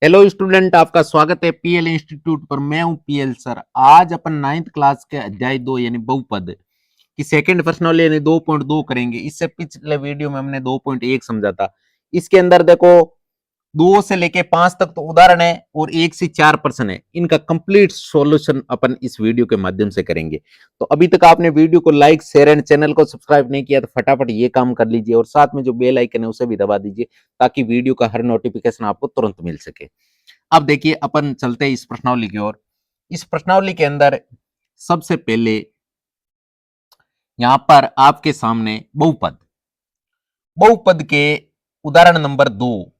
Hello student, आपका स्वागत है पीएल इंस्टीट्यूट पर। मैं हूं पीएल सर। आज अपन नाइन्थ क्लास के अध्याय 2 यानी बहुपद की सेकंड प्रश्नावली यानी 2.2 करेंगे। इससे पिछले वीडियो में हमने 2.1 समझा था। इसके अंदर देखो 2 से लेके 5 तक तो उदाहरण है और 1 से 4 प्रश्न है। इनका कंप्लीट सॉल्यूशन अपन इस वीडियो के माध्यम से करेंगे। तो अभी तक आपने वीडियो को लाइक शेयर एंड चैनल को सब्सक्राइब नहीं किया तो फटाफट ये काम कर लीजिए और साथ में जो बेल आइकन है उसे भी दबा दीजिए ताकि वीडियो का हर नोटिफिकेशन आपको तुरंत मिल सके। अब देखिए अपन चलते हैं इस प्रश्नावली की ओर। इस प्रश्नावली के अंदर सबसे पहले यहां पर आपके सामने बहुपद बहुपद के उदाहरण नंबर 2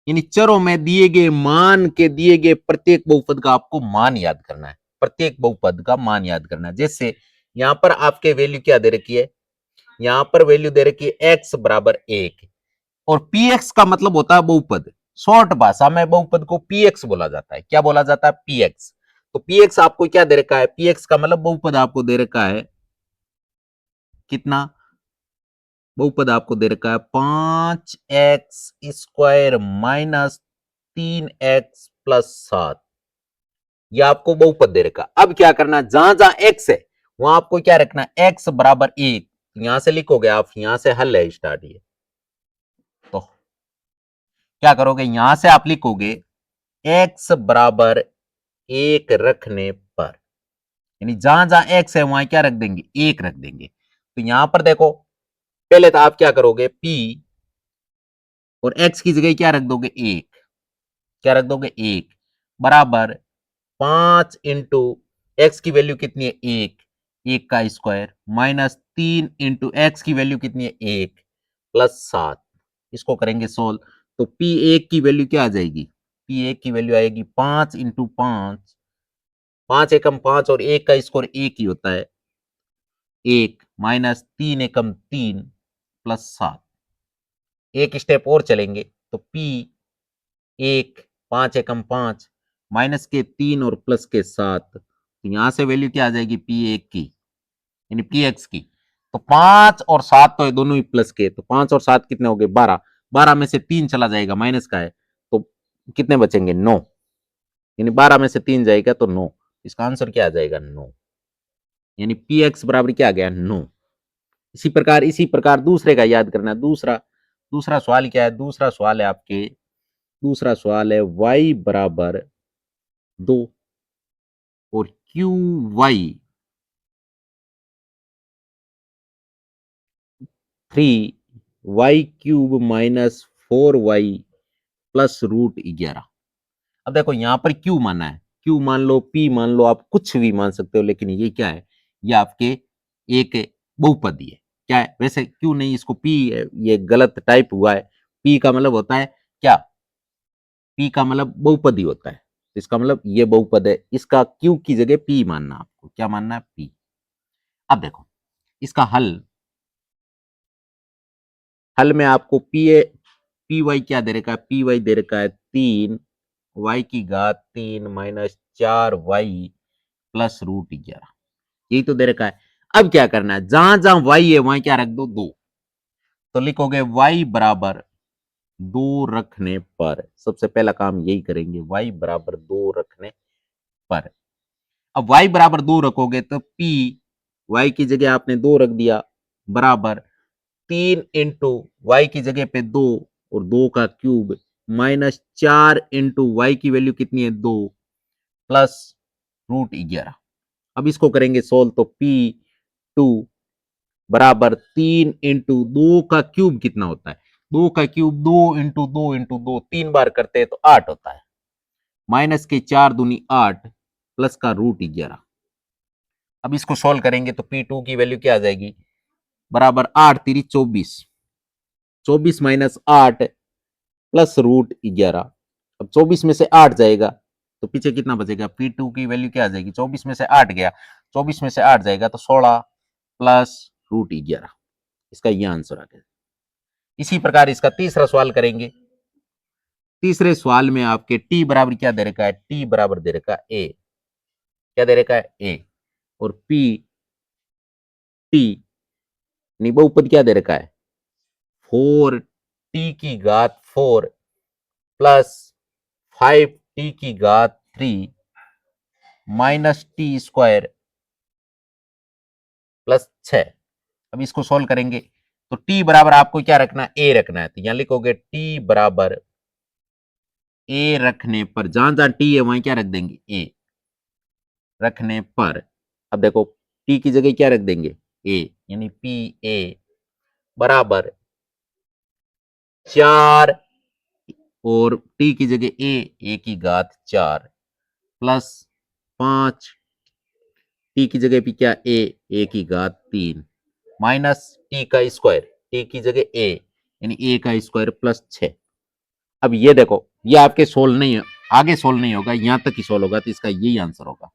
यानी चरों में दिए गए मान के दिए गए प्रत्येक बहुपद का आपको मान याद करना है। प्रत्येक बहुपद का मान याद करना है। जैसे यहां पर आपके वैल्यू क्या दे रखी है, यहां पर वैल्यू दे रखी है x बराबर 1 और पी एक्स का मतलब होता है बहुपद। शॉर्ट भाषा में बहुपद को पी एक्स बोला जाता है। क्या बोला जाता है? P x. तो पी एक्स आपको क्या दे रखा है? पी एक्स का मतलब बहुपद आपको दे रखा है कितना? बहुपद आपको दे रखा है 5x² माइनस 3x प्लस 7। यह आपको बहुपद दे रखा। अब क्या करना, जहां जहां x है वहां आपको क्या रखना है? x बराबर 1 यहां से लिखोगे आप, यहां से हल है स्टार्ट। ये तो क्या करोगे, यहां से आप लिखोगे x बराबर 1 रखने पर, यानी जहां जहां एक्स है वहां क्या रख देंगे? 1 रख देंगे। तो यहां पर देखो पहले तो आप क्या करोगे, p और x की जगह क्या रख दोगे? 1। क्या रख दोगे? 1 बराबर 5 इंटू एक्स की वैल्यू कितनी है? 1, 1 का स्क्वायर माइनस 3 इंटू एक्स की वैल्यू कितनी है? 1 प्लस 7। इसको करेंगे सोल्व तो p1 की वैल्यू क्या आ जाएगी? p1 की वैल्यू आएगी 5 इंटू 5, 5 एकम 5 और 1 का स्क्वायर 1 ही होता है। 1 माइनस 3 एकम 3 प्लस 7। एक स्टेप और चलेंगे तो p 1, 5 एकम 5 माइनस के 3 और प्लस के 7। तो यहां से वैल्यू क्या आ जाएगी? p1 की यानी px की। तो 5 और 7 तो है दोनों ही प्लस के, तो 5 और 7 कितने हो गए? 12। 12 में से 3 चला जाएगा, माइनस का है, तो कितने बचेंगे? 9। यानी 12 में से 3 जाएगा तो 9। इसका आंसर क्या आ जाएगा? 9। यानी px बराबर क्या आ गया? 9। इसी प्रकार दूसरे का याद करना है। दूसरा दूसरा सवाल क्या है? दूसरा सवाल है आपके, दूसरा सवाल है y बराबर 2 और Q Y 3y³ minus 4y plus √11। अब देखो यहां पर क्यू माना है, क्यू मान लो, पी मान लो, आप कुछ भी मान सकते हो, लेकिन ये क्या है? ये आपके एक बहुपदी है। क्या है? वैसे क्यू नहीं, इसको पी, ये गलत टाइप हुआ है। पी का मतलब होता है क्या? पी का मतलब बहुपदी होता है। इसका मतलब ये बहुपद है, इसका क्यू की जगह पी मानना। आपको क्या मानना है? पी। अब देखो इसका हल, हल में आपको पी वाई क्या दे रखा है? पी वाई दे रखा है 3y³ माइनस 4y प्लस √11। यही तो दे रखा है। अब क्या करना है, जहां जहां y है वहां क्या रख दो? 2। तो लिखोगे y बराबर 2 रखने पर, सबसे पहला काम यही करेंगे, y बराबर 2 रखने पर। अब y बराबर 2 रखोगे तो p, y की जगह आपने 2 रख दिया, बराबर 3 इंटू वाई की जगह पे 2 और 2 का क्यूब माइनस 4 इंटू वाई की वैल्यू कितनी है? 2 प्लस √11। अब इसको करेंगे सोल्व तो p2 बराबर 3 इंटू 2 का क्यूब कितना होता है? 2 का क्यूब 2 इंटू 2 इंटू 2 3 बार करते हैं तो 8 होता है, माइनस के 4 दूनी 8 प्लस का √11। अब इसको सोल्व करेंगे तो p2 की वैल्यू क्या आ जाएगी? बराबर 8 3 24, 24 माइनस 8 प्लस √11। अब 24 में से 8 जाएगा तो पीछे कितना बचेगा? P2 की वैल्यू क्या आ जाएगी? 24 में से 8 गया, 24 में से 8 जाएगा तो 16 प्लस √11। इसका यह आंसर आ गया। इसी प्रकार इसका तीसरा सवाल करेंगे। तीसरे सवाल में आपके t बराबर क्या दे रखा है? t बराबर दे रखा है a। क्या दे रखा है? a। और pt बहुपद क्या दे रखा है? 4t की घात 4 प्लस 5t की घात 3 माइनस टी स्क्वायर प्लस 6। अब इसको सोल्व करेंगे तो t बराबर आपको क्या रखना है, a रखना है। तो यहां लिखोगे t बराबर a रखने पर, जहां जहां t है वहीं क्या रख देंगे, a रखने पर। अब देखो t की जगह क्या रख देंगे, a, यानी पी ए बराबर 4 और t की जगह a की घात 4 प्लस 5 टी की जगह पे क्या, ए की घात 3 माइनस टी का स्क्वायर, टी की जगह ए यानी ए का स्क्वायर प्लस 6। अब ये देखो ये आपके सोल्व नहीं है, आगे सोल्व नहीं होगा, यहां तक ही सोल्व होगा, तो इसका यही आंसर होगा।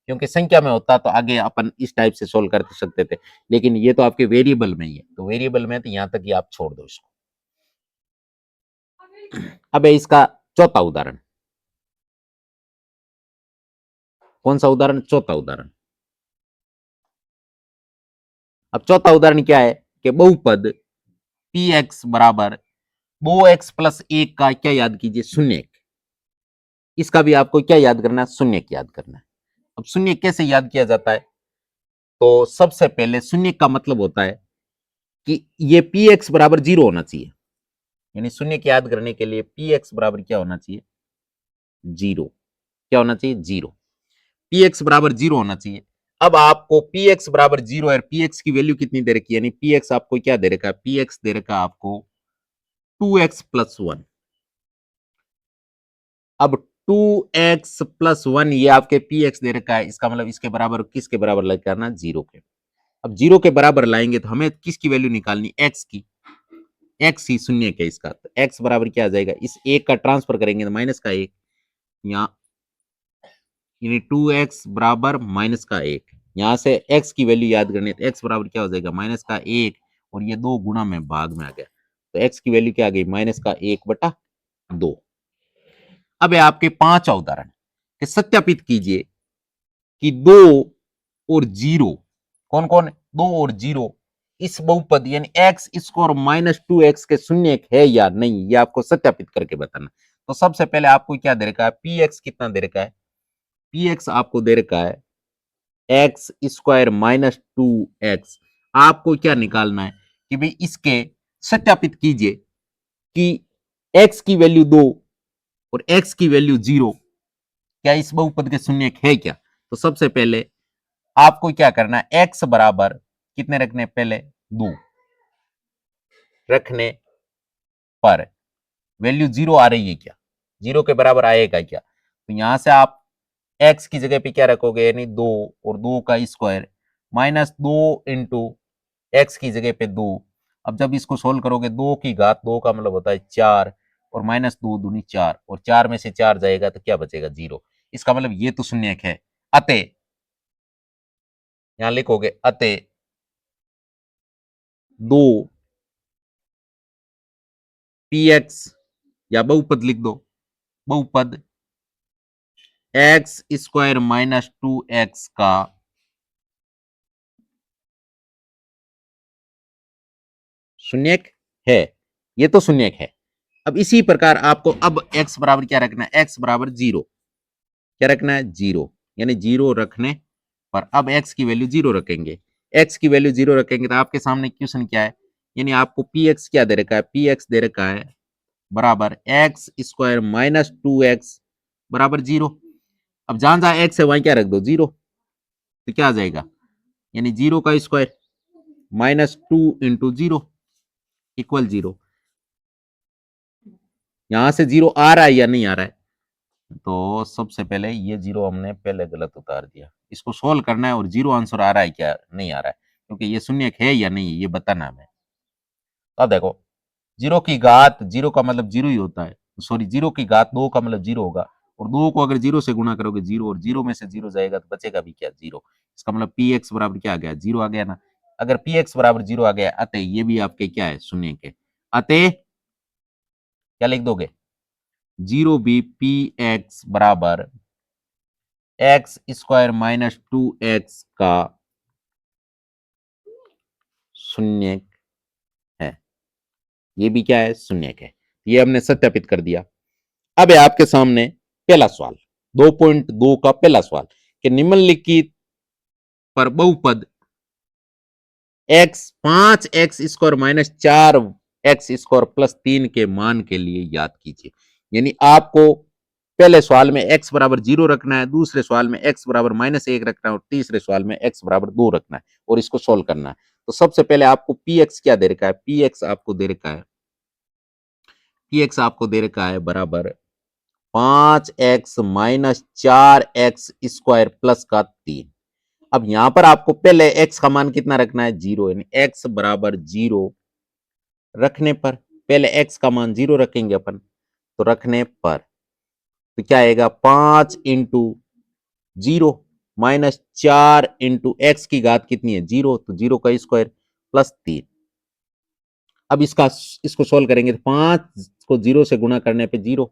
क्योंकि संख्या में होता तो आगे अपन इस टाइप से सोल्व कर सकते थे, लेकिन ये तो आपके वेरिएबल में ही है, तो वेरिएबल में तो यहां तक ही आप छोड़ दो इसको। अब है इसका चौथा उदाहरण। कौन सा उदाहरण, चौथा उदाहरण। अब चौथा उदाहरण क्या है कि बहुपद पी एक्स बराबर 2x प्लस 1 का क्या याद कीजिए, शून्य। इसका भी आपको क्या याद करना है, शून्य याद करना है। अब शून्य कैसे याद किया जाता है, तो सबसे पहले शून्य का मतलब होता है कि ये पी एक्स बराबर 0 होना चाहिए, यानी शून्य की याद करने के लिए पी एक्स बराबर क्या होना चाहिए, 0। क्या होना चाहिए, 0। पी एक्स बराबर 0 होना चाहिए। अब आपको पी एक्स बराबर 0 है, पी एक्स की वैल्यू कितनी दे रखी है, यानी पी एक्स आपको क्या दे रखा है, पी एक्स दे रखा है आपको 2x प्लस 1। अब 2x+1 ये आपके पी एक्स दे रखा है, इसका मतलब इसके बराबर किसके बराबर लगाना, 0 के। अब 0 के बराबर लाएंगे तो हमें किसकी वैल्यू निकालनी, x की। x ही शून्य के इसका, तो x बराबर क्या आ जाएगा, इस एक का ट्रांसफर करेंगे तो माइनस का 1, यहाँ यानी 2x बराबर माइनस का 1। यहां से x की वैल्यू याद करनी है, तो x बराबर क्या हो जाएगा, माइनस का 1, और ये 2 गुणा में भाग में आ गया, तो x की वैल्यू क्या आ गई, माइनस का 1/2। अब है आपके पांचवा उदाहरण कि सत्यापित कीजिए कि 2 और 0, कौन कौन है, 2 और 0 इस बहुपद यानी एक्स स्क्वायर माइनस 2x के शून्य है या नहीं, ये आपको सत्यापित करके बताना। तो सबसे पहले आपको क्या दे रखा है, पी एक्स कितना दे रखा है, पी एक्स आपको दे रखा है एक्स स्क्वायर माइनस 2x। आपको क्या निकालना है कि भाई इसके सत्यापित कीजिए कि x की वैल्यू 2 और x की वैल्यू 0 क्या इस बहुपद के शून्य है क्या। तो सबसे पहले आपको क्या करना है, x बराबर कितने रखने, पहले 2 रखने पर वैल्यू 0 आ रही है क्या, 0 के बराबर आएगा क्या, तो यहां से आप x की जगह पे क्या रखोगे, यानी 2 और 2 का स्क्वायर माइनस 2 इंटू एक्स की जगह पे 2। अब जब इसको सोल्व करोगे 2 की घात 2 का मतलब होता है 4, और माइनस 2 दूनी 4, और 4 में से 4 जाएगा तो क्या बचेगा, 0। इसका मतलब ये तो शून्य है। अतः यहां लिखोगे अतः 2 पी एक्स, या बहुपद लिख दो, बहुपद एक्स स्क्वायर माइनस 2x का शून्य है, ये तो शून्य है। अब इसी प्रकार आपको अब x बराबर क्या रखना है, x बराबर 0, क्या रखना है, 0, यानी 0 रखने पर अब x की वैल्यू 0 रखेंगे। x की वैल्यू 0 रखेंगे तो आपके सामने क्वेश्चन क्या है, यानी आपको पी एक्स क्या दे रखा है, पी एक्स दे रखा है बराबर एक्स स्क्वायर माइनस 2x बराबर 0। अब जहां जहां एक्स है वहां क्या रख दो, 0, तो क्या आ जाएगा, यानी 0 का स्क्वायर माइनस 2 इंटू 0 इक्वल 0। यहां से 0 आ रहा है या नहीं आ रहा है, तो सबसे पहले ये 0 हमने पहले गलत उतार दिया, इसको सोल्व करना है और 0 आंसर आ रहा है क्या, नहीं आ रहा है, क्योंकि ये शून्य है या नहीं ये बताना हमें। अब देखो 0 की घात, 0 का मतलब 0 ही होता है, सॉरी 0 की घात 2 का मतलब 0 होगा, और 2 को अगर 0 से गुणा करोगे 0, और 0 में से 0 जाएगा तो बचेगा भी क्या, 0। इसका मतलब पी एक्स बराबर क्या आ गया, 0 आ गया ना। अगर पी एक्स बराबर 0 आ गया, अतः ये भी आपके क्या है, शून्य के। अतः क्या लिख दोगे, 0 भी पी एक्स बराबर एक्स स्क्वायर माइनस 2x का शून्य है, ये भी क्या है, शून्य है। ये हमने सत्यापित कर दिया। अब है आपके सामने पहला सवाल 2.2 का पहला सवाल कि निम्नलिखित पर बहुपद x 5x² माइनस 4x² + 3 के मान के लिए याद कीजिए। यानी आपको पहले सवाल में x बराबर 0 रखना है, दूसरे सवाल में x बराबर -1 रखना है और तीसरे सवाल में x बराबर 2 रखना है और इसको सोल्व करना है। तो सबसे पहले आपको px क्या दे रखा है, px आपको दे रखा है, px आपको दे रखा है बराबर 5x - 4x² + 3। अब यहां पर आपको पहले x का मान कितना रखना है, 0, यानी x बराबर 0 रखने पर पहले x का मान 0 रखेंगे अपन, तो रखने पर तो क्या आएगा 5 इंटू 0 माइनस 4 इंटू एक्स की घात कितनी है 0, तो 0 का स्क्वायर प्लस 3। अब इसको सोल्व करेंगे तो 5 को 0 से गुणा करने पे 0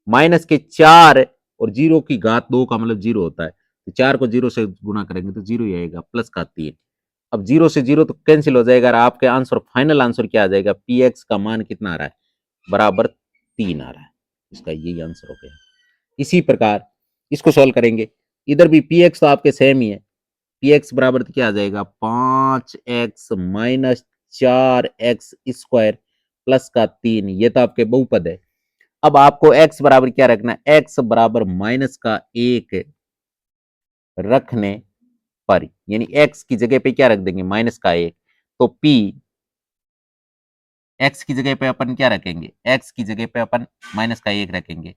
माइनस के 4 और 0 की घात 2 का मतलब 0 होता है, तो 4 को 0 से गुणा करेंगे तो 0 ही आएगा प्लस का 3। अब 0 से 0 तो कैंसिल हो जाएगा और आपके आंसर फाइनल आंसर क्या आ जाएगा, पी एक्स का मान कितना आ रहा है, बराबर 3 आ रहा है। इसका यही आंसर हो गया। इसी प्रकार इसको सोल्व करेंगे, इधर भी पी एक्स तो आपके सेम ही है, पी एक्स बराबर क्या आ जाएगा 5x माइनस 4x² प्लस का 3, ये तो आपके बहुपद है। अब आपको x बराबर क्या रखना है, x बराबर -1 रखने पर, यानी x की जगह पे क्या रख देंगे -1, तो p x की जगह पे अपन क्या रखेंगे, x की जगह पे अपन -1 रखेंगे,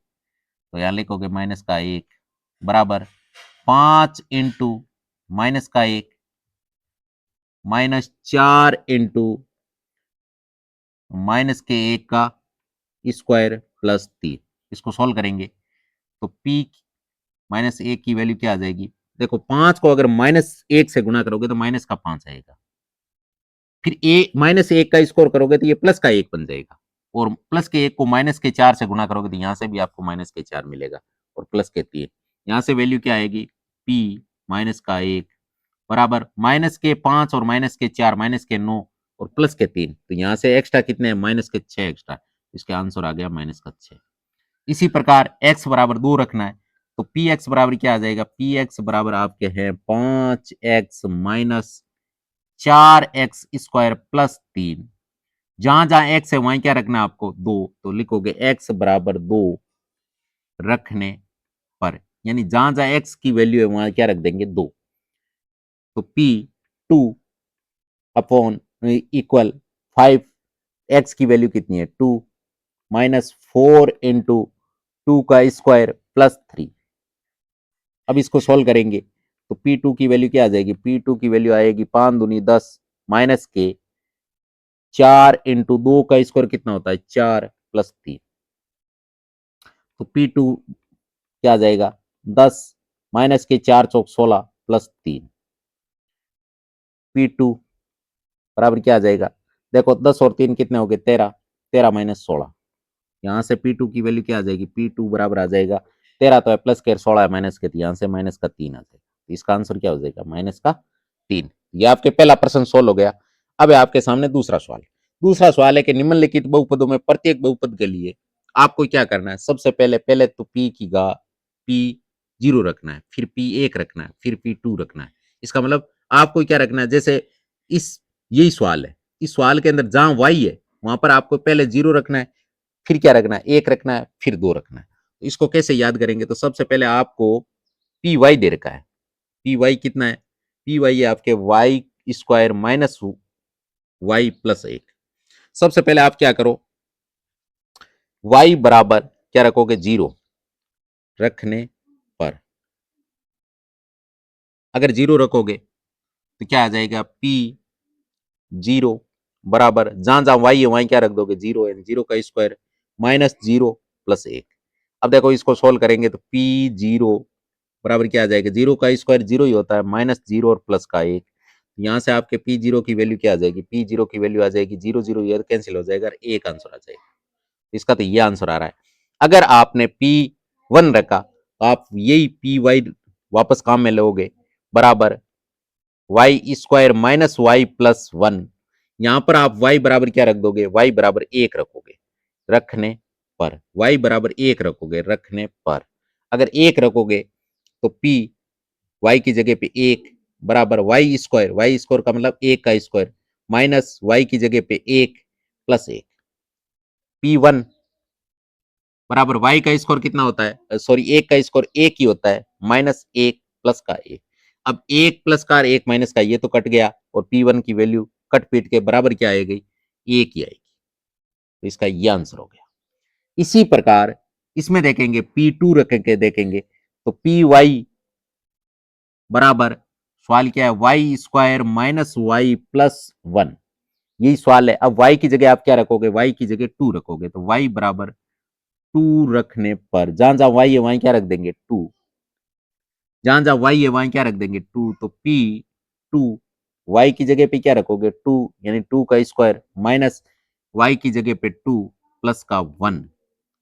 तो यहां लिखोगे -1 बराबर 5 इंटू -1 -4 इंटू -1 का स्क्वायर प्लस 3। इसको सोल्व करेंगे तो p -1 की वैल्यू क्या आ जाएगी, देखो 5 को अगर -1 से गुणा करोगे तो माइनस का 5 आएगा, फिर -1 का स्कोर करोगे तो ये प्लस का 1 बन जाएगा, और प्लस के 1 को -4 से गुणा करोगे तो यहां से भी आपको -4 मिलेगा और प्लस के 3, यहां से वैल्यू क्या आएगी p -1 बराबर -5 और -4 -9 और प्लस के 3, तो यहां से एक्स्ट्रा कितने हैं -6 एक्स्ट्रा, इसका आंसर आ गया -6। इसी प्रकार x बराबर 2 रखना है, तो पी एक्स बराबर क्या आ जाएगा, पी एक्स बराबर आपके हैं 5x माइनस 4x² प्लस 3। जहां जहां x है वहां क्या रखना है आपको 2, तो लिखोगे x बराबर 2 रखने पर, यानी जहां जहां x की वैल्यू है वहां क्या रख देंगे 2, तो p 2 अपॉन इक्वल 5, x की वैल्यू कितनी है 2 -4 इंटू 2 का स्क्वायर प्लस 3। अब इसको सोल्व करेंगे तो P2 की वैल्यू क्या आ जाएगी, P2 की वैल्यू आएगी 5 दूनी 10 माइनस के 4 इंटू 2 का स्क्वायर कितना होता है 4 प्लस 3, तो P2 क्या आ जाएगा 10 माइनस के 4 चौक 16 प्लस 3, P2 बराबर क्या आ जाएगा, देखो 10 और 3 कितने हो गए 13, 13 माइनस 16, यहाँ से P2 की वैल्यू क्या आ जाएगी, P2 बराबर आ जाएगा 13 तो है प्लस के 16 है माइनस के, यहाँ से माइनस का 3 आ जाएगा, तो इसका आंसर क्या हो जाएगा -3। ये आपके पहला प्रश्न सोल्व हो गया। अब है आपके सामने दूसरा सवाल। दूसरा सवाल है कि निम्नलिखित बहुपदों में प्रत्येक बहुपद के लिए आपको क्या करना है, सबसे पहले तो p की गा p0 रखना है, फिर p1 रखना है, फिर p2 रखना है। इसका मतलब आपको क्या रखना है, जैसे इस यही सवाल है, इस सवाल के अंदर जहां y है वहां पर आपको पहले 0 रखना है, फिर क्या रखना है 1 रखना है, फिर 2 रखना है। तो इसको कैसे याद करेंगे, तो सबसे पहले आपको पी वाई दे रखा है, पी वाई कितना है, पी वाई है आपके y square minus y plus 1। सबसे पहले आप क्या करो, वाई बराबर क्या रखोगे 0 रखने पर, अगर 0 रखोगे तो क्या आ जाएगा पी 0 बराबर जहां जहां वाई है वहीं क्या रख दोगे 0 है, 0 का स्क्वायर -0 प्लस 1। अब देखो इसको सोल्व करेंगे तो पी 0 बराबर क्या आ जाएगा, 0 का स्क्वायर 0 ही होता है, -0 और प्लस का 1। यहां से आपके P0 की वैल्यू क्या आ जाएगी, P0 की वैल्यू आ जाएगी 0 0, ये कैंसिल हो जाएगा, एक आंसर आ जाएगा। इसका तो ये आंसर आ रहा है। अगर आपने P1 रखा तो आप यही Py वापस काम में लोगे बराबर y square minus y plus 1। यहां पर आप y बराबर क्या रख दोगे, y बराबर 1 रखोगे रखने पर, y बराबर 1 रखोगे, रखने पर अगर 1 रखोगे तो p y की जगह पे 1 बराबर y स्क्वायर का मतलब 1 का स्क्वायर माइनस y की जगह पे 1 प्लस 1, p1 बराबर y का स्क्वायर कितना होता है, सॉरी 1 का स्क्वायर 1 ही होता है, माइनस 1 प्लस का 1। अब 1 प्लस का 1 माइनस का ये तो कट गया और p1 की वैल्यू कट पीट के बराबर क्या आएगी, 1 ही आएगी। तो इसका ये आंसर हो गया। इसी प्रकार इसमें देखेंगे p2 रखेंगे, देखेंगे तो py बराबर सवाल क्या है, y square minus y plus 1, यही सवाल है। अब y की जगह आप क्या रखोगे, y की जगह 2 रखोगे, तो y बराबर 2 रखने पर जहां जहां y है वहीं क्या रख देंगे 2, जहां जहां y है वहीं क्या रख देंगे 2, तो p2 y की जगह पे क्या रखोगे 2 यानी 2 का स्क्वायर माइनस y की जगह पे 2 प्लस का 1।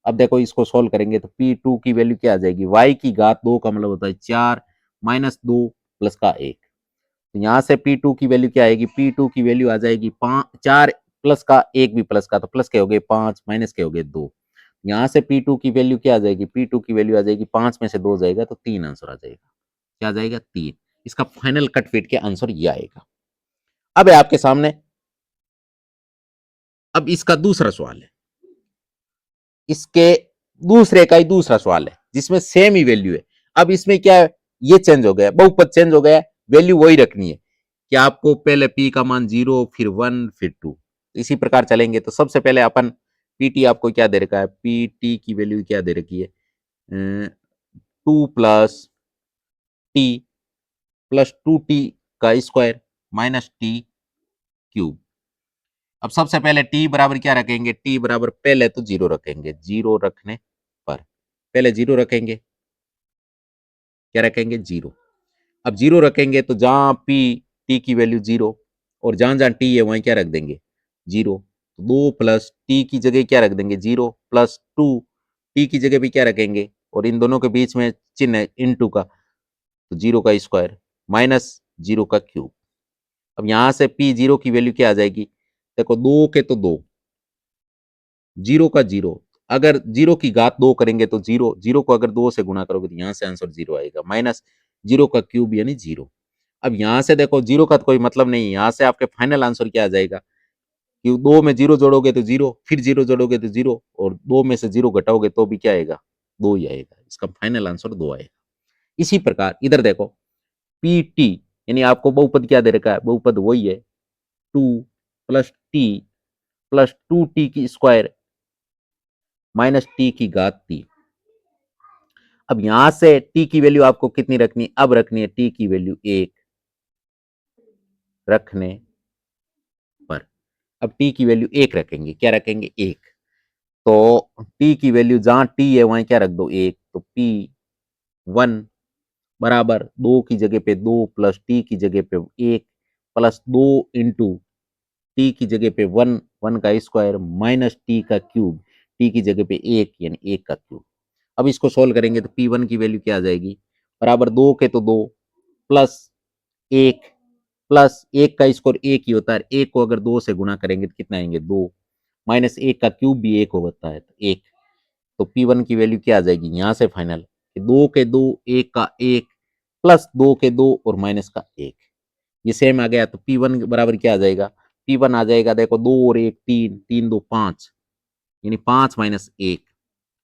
अब देखो इसको सोल्व करेंगे तो p2 की वैल्यू क्या आ जाएगी, y की घात 2 का मतलब होता है 4 माइनस 2 प्लस का 1। तो यहां से P2 की वैल्यू क्या आएगी, P2 की वैल्यू आ जाएगी 4 प्लस का 1 भी प्लस का, तो प्लस के हो गए 5 माइनस के हो गए 2। यहां से P2 की वैल्यू क्या आ जाएगी, P2 की वैल्यू आ जाएगी 5 में से 2 जाएगा तो 3 आंसर आ जाएगा। क्या आ जाएगा 3। इसका फाइनल कट फिट के आंसर ये आएगा। अब है आपके सामने, अब इसका दूसरा सवाल है, इसके दूसरे का ही दूसरा सवाल है जिसमें सेम ही वैल्यू है। अब इसमें क्या है, ये चेंज हो गया, बहुपद चेंज हो गया, वैल्यू वही रखनी है कि आपको पहले p का मान 0 फिर 1 फिर 2, इसी प्रकार चलेंगे। तो सबसे पहले अपन pt आपको क्या दे रखा है, pt की वैल्यू क्या दे रखी है, 2 प्लस टी प्लस 2t का स्क्वायर माइनस टी क्यूब। अब सबसे पहले t बराबर क्या रखेंगे, t बराबर पहले तो 0 रखेंगे, 0 रखने पर पहले 0 रखेंगे, क्या रखेंगे 0। अब 0 रखेंगे तो जहां p t की वैल्यू 0 और जहां जहां t है वहीं क्या रख देंगे 0, तो 2 प्लस t की जगह क्या रख देंगे 0 प्लस 2 t की जगह भी क्या रखेंगे और इन दोनों के बीच में चिन्ह है इनटू का, तो 0 का स्क्वायर माइनस 0 का क्यूब। अब यहां से p 0 की वैल्यू क्या आ जाएगी, देखो 2 के तो 2, 0 का 0, अगर 0 की घात 2 करेंगे तो 0, 0 को अगर 2 से गुणा करोगे तो यहां से आंसर 0 आएगा, माइनस 0 का क्यूब यानी 0। अब यहां से देखो 0 का तो कोई मतलब नहीं है, यहां से आपके फाइनल आंसर क्या आ जाएगा कि 2 में 0 जोड़ोगे तो 0, फिर 0 जोड़ोगे तो 0 और 2 में से 0 घटाओगे तो भी क्या आएगा 2 ही आएगा, इसका फाइनल आंसर 2 आएगा। इसी प्रकार इधर देखो पी टी यानी आपको बहुपद क्या दे रखा है, बहुपद वही है 2 प्लस टी प्लस 2t की स्क्वायर माइनस टी की घात 3। अब यहां से t की वैल्यू आपको कितनी रखनी है, अब रखनी है t की वैल्यू 1 रखने पर। अब t की वैल्यू 1 रखेंगे, क्या रखेंगे 1, तो t की वैल्यू जहां t है वहीं क्या रख दो 1, तो p1 बराबर 2 की जगह पे 2 प्लस t की जगह पे 1 प्लस 2 इंटू टी की जगह पे 1, 1 का स्क्वायर माइनस टी का क्यूब, टी की जगह पे 1 यानी 1 का क्यूब। अब इसको सोल्व करेंगे तो p1 की वैल्यू क्या आ जाएगी, बराबर 2 के तो 2 प्लस 1 प्लस 1 का स्क्वायर 1 ही होता है, 1 को अगर 2 से गुणा करेंगे तो कितना आएंगे 2 माइनस 1 का क्यूब भी 1 होता है तो 1। तो p1 की वैल्यू क्या आ जाएगी यहां से फाइनल, 2 के 2 1 का 1 प्लस 2 के 2 और माइनस का 1, ये सेम आ गया। तो p1 बराबर क्या आ जाएगा, p1 आ जाएगा देखो 2 और 1 3, 3 2 5 यानी 5 माइनस 1,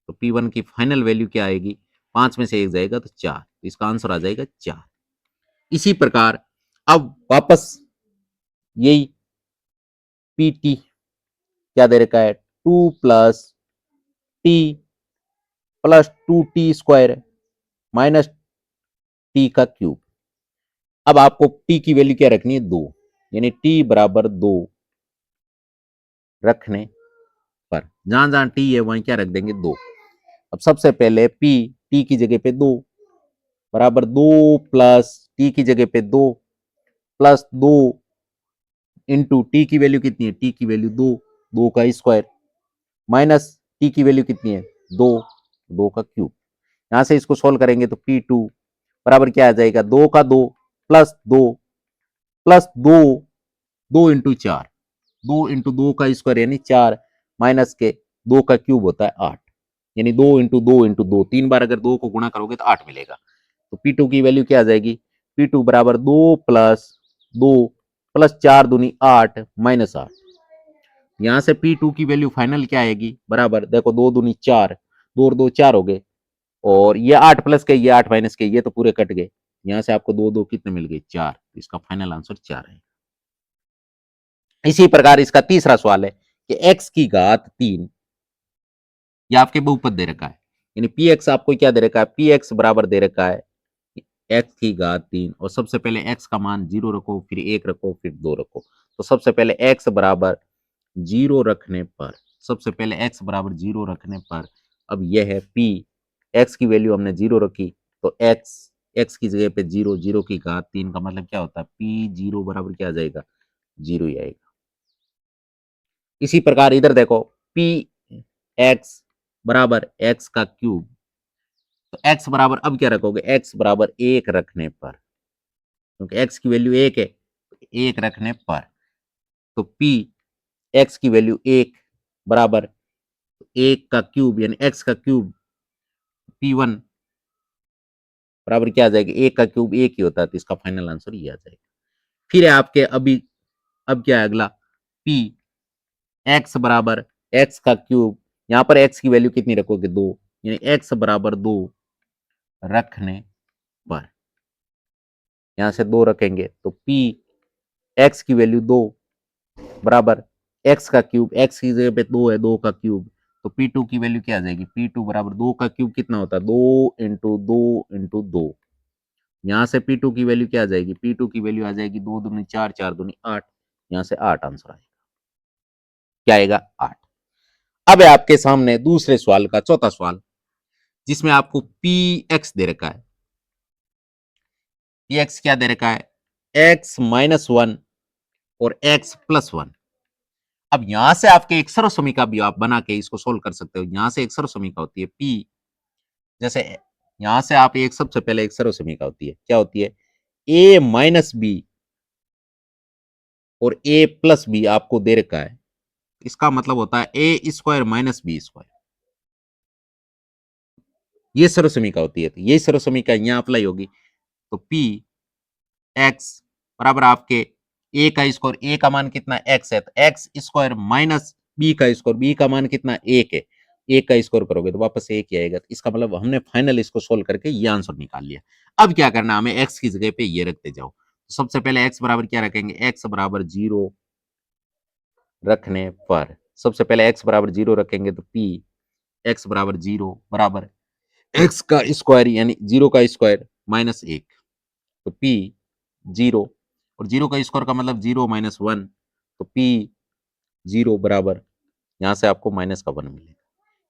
तो p1 की फाइनल वैल्यू क्या आएगी, 5 में से 1 जाएगा तो 4, तो इसका आंसर आ जाएगा 4। इसी प्रकार अब वापस यही pt क्या दे रखा है 2 plus T plus 2t square minus T का क्यूब। अब आपको t की वैल्यू क्या रखनी है 2 यानी t बराबर 2 रखने पर जहां जहां t है वहीं क्या रख देंगे 2। अब सबसे पहले p t की जगह पे 2 बराबर 2 प्लस t की जगह पे 2 प्लस 2 इंटू टी की वैल्यू कितनी है, टी की वैल्यू 2, 2 का स्क्वायर माइनस टी की वैल्यू कितनी है 2, 2 का क्यूब। यहां से इसको सोल्व करेंगे तो p2 बराबर क्या आ जाएगा 2 का 2 प्लस 2 2 इंटू 4, 2 इंटू 2 का स्क्वायर यानी 4 माइनस के 2 का क्यूब होता है 8, यानी 2 × 2 × 2, 3 बार अगर 2 को गुणा करोगे तो 8 मिलेगा। तो P2 की वैल्यू क्या आ जाएगी, P2 बराबर 2 + 2 + 4 × 2 = 8 -8। यहां से P2 की वैल्यू फाइनल क्या आएगी, बराबर देखो 2 दूनी 4, 2 और 2 4 हो गए, और ये 8 प्लस के, ये 8 माइनस के, ये तो पूरे कट गए। यहां से आपको 2 2 कितने मिल गए, 4। इसका फाइनल आंसर 4 है। इसी प्रकार इसका तीसरा सवाल है कि x की घात 3 या आपके बहुपद दे रखा है, यानी px आपको क्या दे रखा है, px बराबर दे रखा है x की घात 3, और सबसे पहले x का मान 0 रखो, फिर 1 रखो, फिर 2 रखो। तो सबसे पहले x बराबर 0 रखने पर, सबसे पहले x बराबर 0 रखने पर, अब यह है p, x की वैल्यू हमने 0 रखी, तो x की जगह पे 0, 0 की घात 3 का मतलब क्या होता है, p0 बराबर क्या आ जाएगा, 0 ही आएगा। इसी प्रकार इधर देखो, p x बराबर x का क्यूब, तो x बराबर अब क्या रखोगे, x बराबर 1 रखने पर, क्योंकि x की वैल्यू 1 है, तो 1 रखने पर, तो p x की वैल्यू 1 बराबर 1 का क्यूब यानी x का क्यूब, p1 बराबर क्या आ जाएगा, 1 का क्यूब 1 ही होता है, तो इसका फाइनल आंसर ये आ जाएगा। फिर है आपके अभी, अब क्या है अगला, p x बराबर x का क्यूब, यहां पर x की वैल्यू कितनी रखोगे, 2, यानी x बराबर 2 रखने पर, यहां से 2 रखेंगे, तो p x की वैल्यू 2 बराबर x का क्यूब, x की जगह पे 2 है, 2 का क्यूब, तो p2 की वैल्यू क्या आ जाएगी, p2 बराबर 2 का क्यूब कितना होता है, 2 × 2 × 2, यहां से P2 की वैल्यू क्या आ जाएगी, P2 की वैल्यू आ जाएगी 2 दूनी 4, 4 दूनी 8, यहां से 8 आंसर आएगा, क्या आएगा, 8। अब है आपके सामने दूसरे सवाल का चौथा सवाल, जिसमें आपको px दे रखा है, px क्या दे रखा है, x-1 और x+1। अब यहां से आपके एक सर्व समीका भी आप बना के इसको सोल्व कर सकते हो। यहां से एक सर्व समीका होती है p, जैसे यहां से आप एक सबसे पहले एक सर्व समीका होती है, क्या होती है, a-b और a+b आपको दे रखा है, इसका मतलब होता है a² - b²। ये सर्व समीका होती है, तो ये सर्व समीका यहां अप्लाई होगी, तो p x बराबर आपके a का स्क्वायर, a का मान कितना x है, तो x² - b का स्क्वायर, b का मान कितना 1 है, 1 का स्क्वायर करोगे तो वापस 1 ही आएगा। तो इसका मतलब हमने फाइनल इसको सोल्व करके ये आंसर निकाल लिया। अब क्या करना, हमें x की जगह पे ये रखते जाओ। तो सबसे पहले x बराबर क्या रखेंगे, x बराबर 0 रखने पर, सबसे पहले x बराबर 0 रखेंगे, तो p x बराबर 0 बराबर x का स्क्वायर यानी 0 का स्क्वायर -1, तो p 0, और 0 का स्क्वायर का मतलब 0 - 1, तो p 0 बराबर यहां से आपको माइनस का 1 मिलेगा।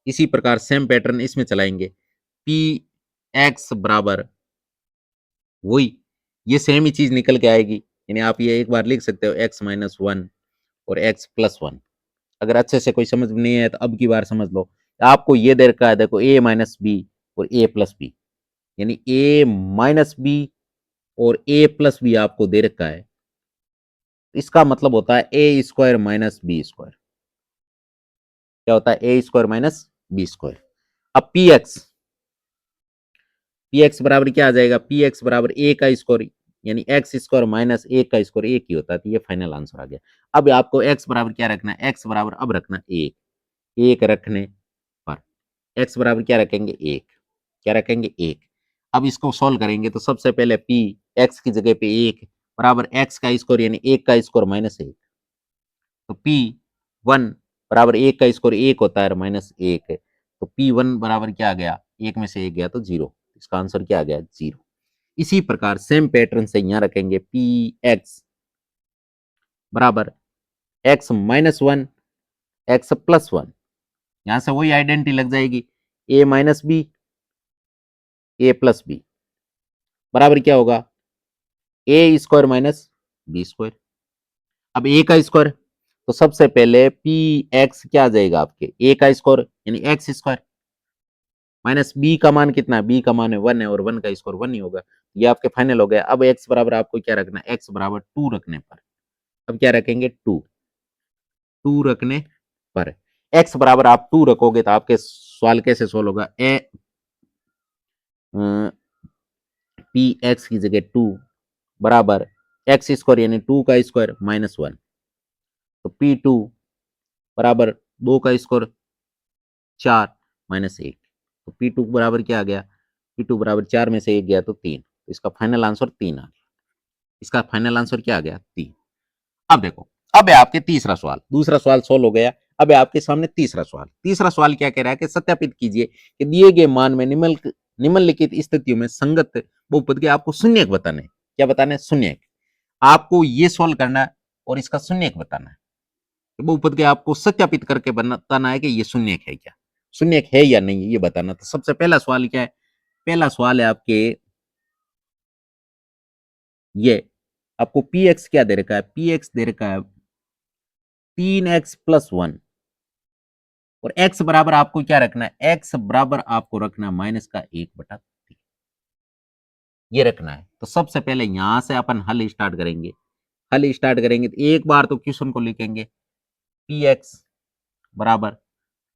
इसी प्रकार सेम पैटर्न इसमें चलाएंगे, p x बराबर वही, ये सेम ही चीज निकल के आएगी, यानी आप ये एक बार लिख सकते हो x - 1 और x+1। अगर अच्छे से कोई समझ में नहीं है तो अब की बार समझ लो, आपको ये दे रखा है, देखो a - b और a+b, यानी a - b और a+b आपको दे रखा है, इसका मतलब होता है a² - b², क्या होता है, a² - b²। अब px बराबर क्या आ जाएगा, px बराबर a का स्क्वायर यानी x² - 1 का स्क्वायर 1 ही होता है, तो ये फाइनल आंसर आ गया। अब आपको x बराबर क्या रखना है, x बराबर अब रखना 1, 1 रखने पर, x बराबर क्या रखेंगे, 1, क्या रखेंगे, 1। अब इसको सोल्व करेंगे, तो सबसे पहले p x की जगह पे 1 बराबर x का स्क्वायर यानी 1 का स्क्वायर -1, तो p1 बराबर 1 का स्क्वायर 1 होता है -1 है, तो p1 बराबर क्या आ गया, 1 में से 1 गया तो 0, इसका आंसर क्या आ गया, 0। इसी प्रकार सेम पैटर्न से यहां रखेंगे, px बराबर x-1 x+1, यहां से वही आइडेंटिटी लग जाएगी, a - b a+b बराबर क्या होगा, a² - b²। अब a का स्क्वायर, तो सबसे पहले px क्या आ जाएगा आपके, a का स्क्वायर यानी x² माइनस b का मान कितना है, b का मान है 1 है, और 1 का स्क्वायर 1 ही होगा, ये आपके फाइनल हो गया। अब x बराबर आपको क्या रखना है, x बराबर 2 रखने पर, अब क्या रखेंगे, 2 रखने पर, x बराबर आप 2 रखोगे तो आपके सवाल कैसे सोल्व होगा? पी एक्स की जगह 2 बराबर एक्स स्क्वायर यानी 2 का स्क्वायर -1, तो P2 बराबर 2 का स्क्वायर 4 -1, तो P2 बराबर क्या आ गया? P2 बराबर 4 में से 1 गया तो 3, तो इसका फाइनल आंसर 3 आ गया। इसका फाइनल आंसर क्या आ गया? 3। अब देखो, अब है आपके तीसरा सवाल, दूसरा सवाल सोल्व हो गया। अब है आपके सामने तीसरा सवाल। तीसरा सवाल क्या कह रहा है कि सत्यापित कीजिए कि दिए गए मान में निम्नलिखित स्थितियों में संगत बहुपद के आपको शून्यक बताने। क्या बताना है? शून्यक। आपको ये सोल्व करना है और इसका शून्यक बताना है। बहुपद के आपको सत्यापित करके बताना है कि ये शून्यक है क्या, शून्यक है या नहीं, ये बताना। तो सबसे पहला सवाल क्या है? पहला सवाल है आपके ये, आपको पी एक्स क्या दे रखा है? पी एक्स दे रखा है 3x+1 और x बराबर आपको क्या रखना है? x बराबर आपको रखना है -1/3, ये रखना है। तो सबसे पहले यहां से अपन हल स्टार्ट करेंगे। हल स्टार्ट करेंगे तो एक बार तो क्वेश्चन को लिखेंगे पी एक्स बराबर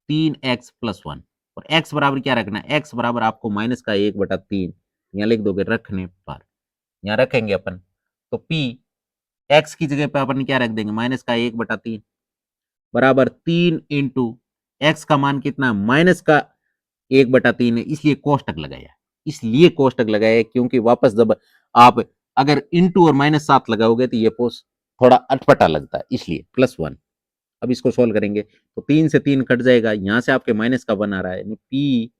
3x+1 और x बराबर क्या रखना है? x बराबर आपको -1/3 यहां लिख दोगे रखने पर, यहां रखेंगे अपन। तो p x की जगह पे अपन क्या रख देंगे? -1/3 बराबर 3 इंटू एक्स का मान कितना है? -1/3 है, इसलिए कोष्टक लगाया। इसलिए कोष्टक लगाया क्योंकि वापस जब आप अगर इंटू और -7 लगाओगे तो ये पोस्ट थोड़ा अटपटा लगता है, इसलिए +1। अब इसको सोल्व करेंगे तो 3 से 3 कट जाएगा, यहां से आपके माइनस का 1 आ रहा है, पी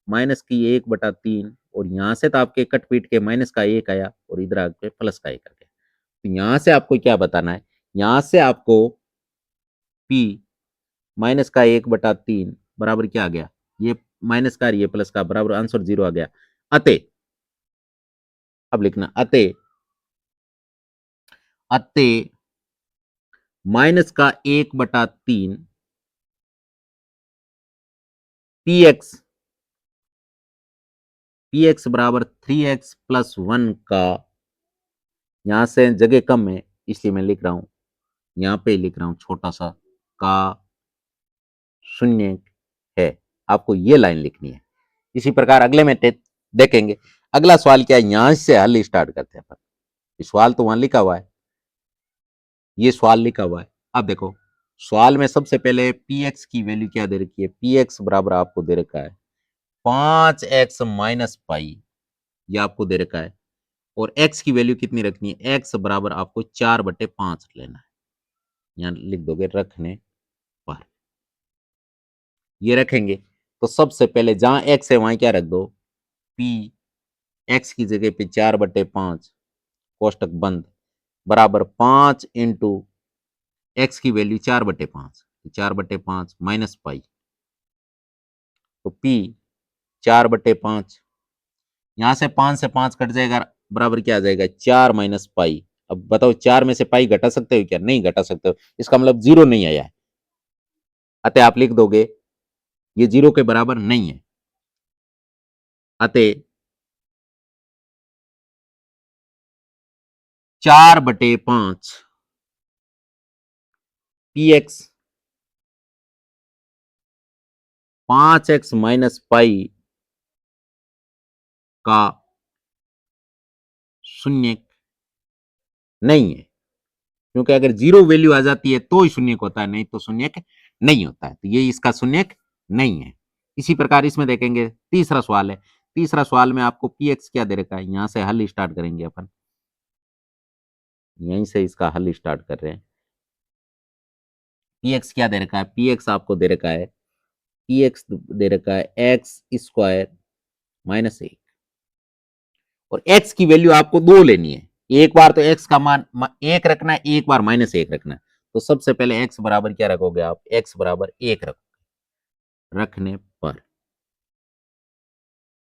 माइनस की 1/3 और यहां से तो आपके कट पीट के माइनस का 1 आया और इधर आके प्लस का 1 आ गया। तो यहां से आपको क्या बताना है? यहां से आपको पी -1/3 बराबर क्या आ गया? ये माइनस का ये प्लस का बराबर आंसर 0 आ गया। अतः अब लिखना अतः अतः -1/3 पी एक्स बराबर 3x+1 का, यहां से जगह कम है इसलिए मैं लिख रहा हूं, यहां पे लिख रहा हूं छोटा सा, का शून्य है। आपको ये लाइन लिखनी है। इसी प्रकार अगले में देखेंगे। अगला सवाल क्या है? यहां से हल स्टार्ट करते हैं अपन। सवाल तो वहां लिखा हुआ है, ये सवाल लिखा हुआ है। अब देखो सवाल में सबसे पहले पी एक्स की वैल्यू क्या दे रखी है? पी एक्स बराबर आपको दे रखा है 5x-पाई, ये आपको दे रखा है। और x की वैल्यू कितनी रखनी है? x बराबर आपको 4/5 लेना है, यहां लिख दोगे रखने पर, ये रखेंगे। तो सबसे पहले जहां x है वहां क्या रख दो? p x की जगह पे 4/5 कोष्टक बंद बराबर 5 इंटू एक्स की वैल्यू 4/5, 4/5 माइनस पाई, तो p 4/5, यहां से 5 से 5 कट जाएगा, बराबर क्या आ जाएगा? 4 माइनस पाई। अब बताओ 4 में से पाई घटा सकते हो क्या? नहीं घटा सकते हो, इसका मतलब 0 नहीं आया है। अतः आप लिख दोगे ये 0 के बराबर नहीं है। अतः 4/5 पी एक्स 5x-पाई का शून्य नहीं है, क्योंकि अगर 0 वैल्यू आ जाती है तो ही शून्य होता है, नहीं तो शून्य नहीं होता है। तो ये इसका शून्य नहीं है। इसी प्रकार इसमें देखेंगे तीसरा सवाल है। तीसरा सवाल में आपको पी एक्स क्या दे रखा है? यहां से हल स्टार्ट करेंगे अपन, यहीं से इसका हल स्टार्ट कर रहे हैं। पी एक्स क्या दे रखा है? पी एक्स आपको दे रखा है, पी एक्स दे रखा है x² -1 और x की वैल्यू आपको 2 लेनी है। एक बार तो x का मान 1 रखना है, एक बार -1 रखना है। तो सबसे पहले x बराबर क्या रखोगे आप? x बराबर 1 रखने पर,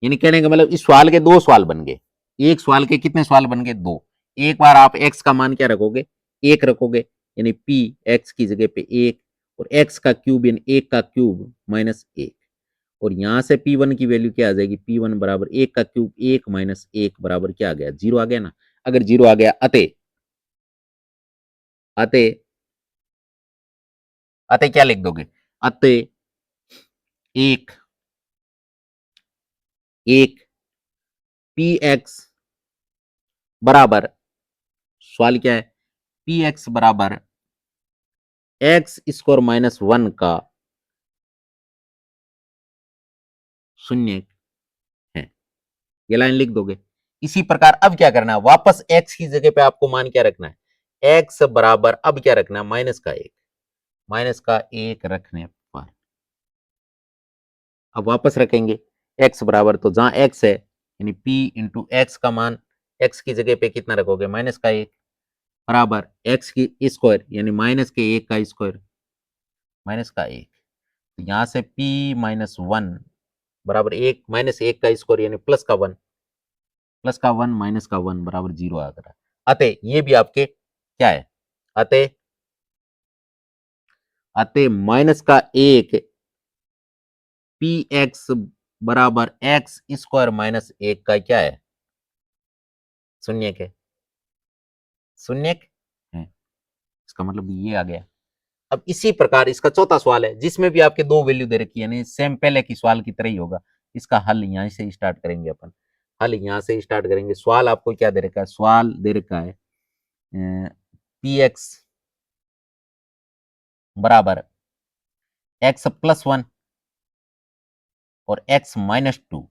यानी कहने का मतलब इस सवाल के 2 सवाल बन गए। एक सवाल के कितने सवाल बन गए? 2। एक बार आप x का मान क्या रखोगे? 1 रखोगे, यानी p x की जगह पे 1 और x का क्यूब यानी 1 का क्यूब -1 और यहां से P1 की वैल्यू क्या आ जाएगी? P1 बराबर 1 का क्यूब 1 -1 बराबर क्या आ गया? 0 आ गया ना। अगर 0 आ गया अतः अतः अतः क्या लिख दोगे? अतः एक एक पी एक्स बराबर, सवाल क्या है, पी एक्स बराबर एक्स स्क्वायर माइनस 1 का शून्य है। ये लाइन लिख दोगे। इसी प्रकार अब क्या करना है, वापस एक्स की जगह पे आपको मान क्या रखना है, एक्स बराबर अब क्या रखना है, माइनस का एक रखने पर अब वापस रखेंगे एक्स बराबर, तो जहां एक्स है यानी p इंटू एक्स का मान, एक्स की जगह पे कितना रखोगे, माइनस का एक बराबर एक्स की स्क्वायर यानी माइनस के एक का स्क्वायर, माइनस का एक, तो यहां से p माइनस वन बराबर एक, माइनस एक का स्क्वायर यानी प्लस का वन माइनस का वन बराबर जीरो आ गया। अतः ये भी आपके क्या है, अतः माइनस का एक पी एक्स बराबर एक्स स्क्वायर माइनस एक का क्या है, शून्य के शून्य है, इसका मतलब ये आ गया। अब इसी प्रकार इसका चौथा सवाल है जिसमें भी आपके दो वैल्यू दे रखी है, यानी सेम पहले की सवाल की तरह ही होगा। इसका हल यहां से स्टार्ट करेंगे अपन, हल यहां से स्टार्ट करेंगे। सवाल आपको क्या दे रखा है, सवाल दे रखा है पी एक्स बराबर एक्स प्लस वन और एक्स माइनस टू।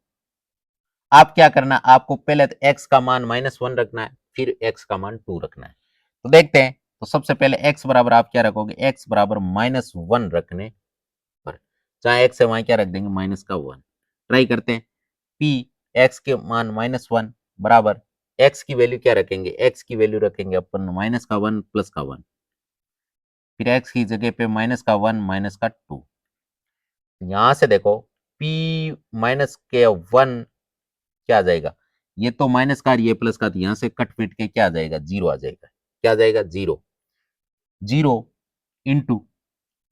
आप क्या करना, आपको पहले तो एक्स का मान माइनस वन रखना है, फिर एक्स का मान टू रखना है। तो देखते हैं, तो सबसे पहले एक्स बराबर आप क्या रखोगे, एक्स बराबर माइनस वन रखने पर, जहां एक्स है वहां क्या रख देंगे, माइनस का वन। ट्राई करते हैं, पी एक्स के मान माइनस वन बराबर एक्स की वैल्यू क्या रखेंगे, एक्स की वैल्यू रखेंगे अपन माइनस का वन प्लस का वन, फिर एक्स की जगह पे माइनस का वन माइनस का टू। यहां से देखो p माइनस के वन क्या आ जाएगा, ये तो माइनस का ये प्लस का, यहां से कट पिट के क्या आ जाएगा, जीरो आ जाएगा। क्या आ जाएगा, जीरो। जीरो इंटू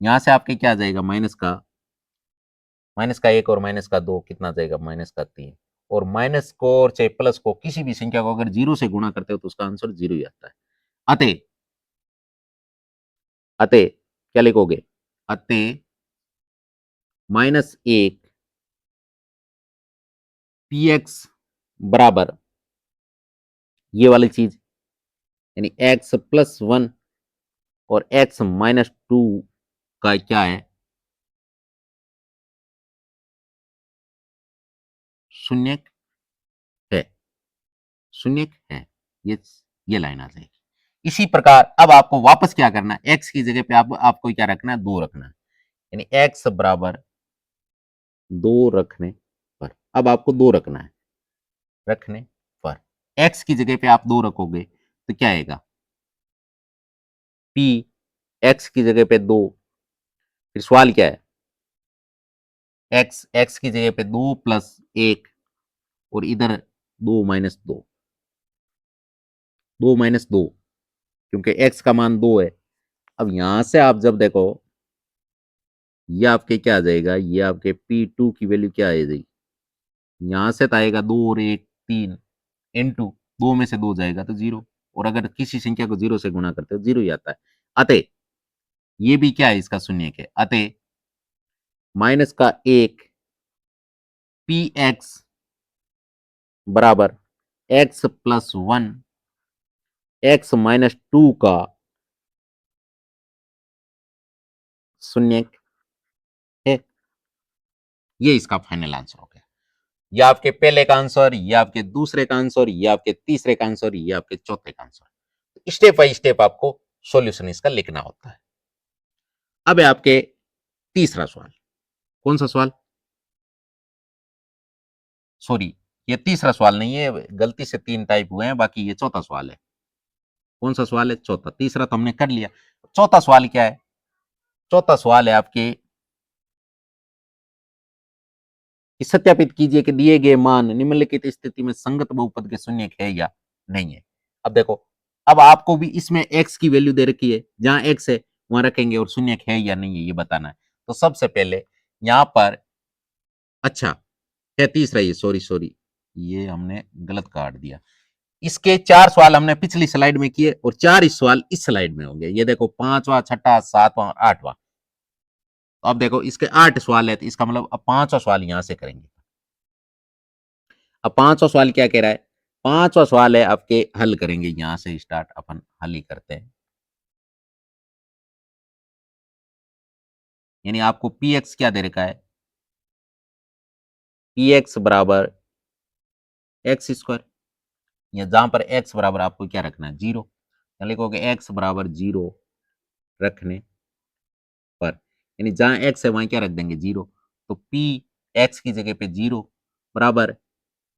यहां से आपके क्या आ जाएगा, माइनस का एक और माइनस का दो कितना आ जाएगा, माइनस का तीन। और माइनस को और चाहे प्लस को किसी भी संख्या को अगर जीरो से गुणा करते हो तो उसका आंसर जीरो ही आता है। अतः अतः क्या लिखोगे, अतः माइनस एक पी एक्स बराबर ये वाली चीज यानी एक्स प्लस वन और एक्स माइनस टू का क्या है, शून्य है, शून्य है। ये ये लाइन आ जाएगी। इसी प्रकार अब आपको वापस क्या करना है, एक्स की जगह पे आपको क्या रखना है, दो रखना है, यानी एक्स बराबर दो रखने पर, अब आपको दो रखना है, रखने पर एक्स की जगह पे आप दो रखोगे तो क्या आएगा, पी एक्स की जगह पे दो, फिर सवाल क्या है, एक्स की जगह पे दो प्लस एक और इधर दो माइनस दो, दो माइनस दो, क्योंकि एक्स का मान दो है। अब यहां से आप जब देखो ये आपके क्या आ जाएगा, ये आपके पी टू की वैल्यू क्या आ जाएगी, यहां से तो आएगा दो और एक तीन, इनटू दो में से दो जाएगा तो जीरो, और अगर किसी संख्या को जीरो से गुणा करते हो जीरो ही आता है। अतः ये भी क्या है, इसका शून्य के, अतः माइनस का एक पी एक्स बराबर x plus one x minus two का शून्य है। ये इसका फाइनल आंसर हो गया। ये आपके पहले का आंसर, ये आपके दूसरे का आंसर, ये आपके तीसरे का आंसर, ये आपके चौथे का आंसर। स्टेप बाय स्टेप आपको सॉल्यूशन इसका लिखना होता है। अब है आपके तीसरा सवाल। कौन सा सवाल, सॉरी ये तीसरा सवाल नहीं है, गलती से तीन टाइप हुए हैं, बाकी ये चौथा सवाल है। कौन सा सवाल है, चौथा। तीसरा तो हमने कर लिया, चौथा सवाल क्या है, चौथा सवाल है आपके कि सत्यापित कीजिए कि दिए गए मान निम्नलिखित स्थिति में संगत बहुपद के शून्य है या नहीं है। अब देखो, अब आपको भी इसमें x की वैल्यू दे रखी है, जहां x है वहां रखेंगे और शून्य है या नहीं है ये बताना है। तो सबसे पहले यहां पर, अच्छा है तीसरा, ये सॉरी सॉरी ये हमने गलत काट दिया। इसके चार सवाल हमने पिछली स्लाइड में किए और चार इस सवाल इस स्लाइड में होंगे। ये देखो पांचवा, छठा, सातवां, आठवां। तो अब देखो इसके 8 सवाल है, तो इसका मतलब अब 5वां सवाल यहां से करेंगे। अब 5वां सवाल क्या कह रहा है? 5वां सवाल है आपके, हल करेंगे यहां से स्टार्ट, अपन हल ही करते हैं। यानी आपको पी एक्स क्या दे रखा है? पी एक्स बराबर एक्स स्क्वायर, या जहां पर एक्स बराबर आपको क्या रखना है? 0। लिखोगे एक्स बराबर 0 रखने पर, यानी जहां एक्स है वहां क्या रख देंगे? 0। तो पी एक्स की जगह पे 0 बराबर